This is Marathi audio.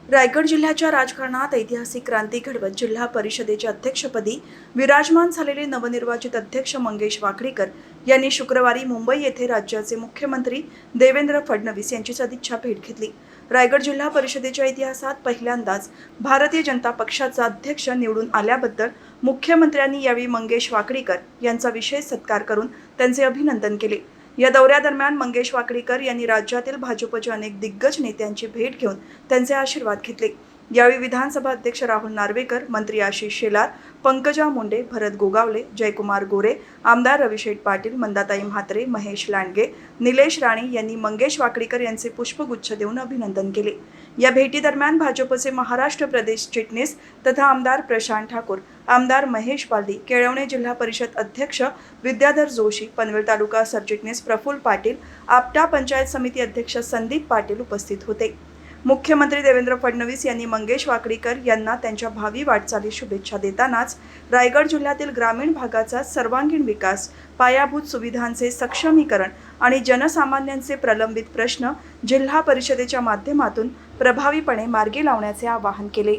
रायगड जिल्ह्याच्या राजकारणात ऐतिहासिक क्रांती घडवत जिल्हा परिषदेच्या अध्यक्षपदी विराजमान झालेले नवनिर्वाचित अध्यक्ष मंगेश वाकडेकर यांनी शुक्रवारी मुंबई येथे राज्याचे मुख्यमंत्री देवेंद्र फडणवीस यांची सदिच्छा भेट घेतली। रायगड जिल्हा परिषदेच्या इतिहासात पहिल्यांदाच भारतीय जनता पक्षाचा अध्यक्ष निवडून आल्याबद्दल मुख्यमंत्र्यांनी यावेळी मंगेश वाकडेकर यांचा विशेष सत्कार करून त्यांचे अभिनंदन केले। या दौऱ्यादरम्यान मंगेश वाकडेकर यांनी राज्यातील भाजपच्या अनेक दिग्गज नेत्यांची भेट घेऊन त्यांचे आशीर्वाद घेतले। यावेळी विधानसभा अध्यक्ष राहुल नार्वेकर, मंत्री आशिष शेलार, पंकजा मुंडे, भरत गोगावले, जयकुमार गोरे, आमदार रविशेठ पाटील, मंदाताई म्हात्रे, महेश लांडगे, निलेश राणे यांनी मंगेश वाकडेकर यांचे पुष्पगुच्छ देऊन अभिनंदन केले। या भेटीदरम्यान भाजपचे महाराष्ट्र प्रदेश चिटणीस तथा आमदार प्रशांत ठाकूर, आमदार महेश पालदी, केळवणे जिल्हा परिषद अध्यक्ष विद्याधर जोशी, पनवेल तालुका सरचिटणीस प्रफुल्ल पाटील, आपटा पंचायत समिती अध्यक्ष संदीप पाटील उपस्थित होते। मुख्यमंत्री देवेंद्र फडणवीस यांनी मंगेश वाकडेकर यांना त्यांच्या भावी वाटचालीस शुभेच्छा देतानाच रायगड जिल्ह्यातील ग्रामीण भागाचा सर्वांगीण विकास, पायाभूत सुविधांचे सक्षमीकरण आणि जनसामान्यांचे प्रलंबित प्रश्न जिल्हा परिषदेच्या माध्यमातून प्रभावीपणे मार्गी लावण्याचे आवाहन केले।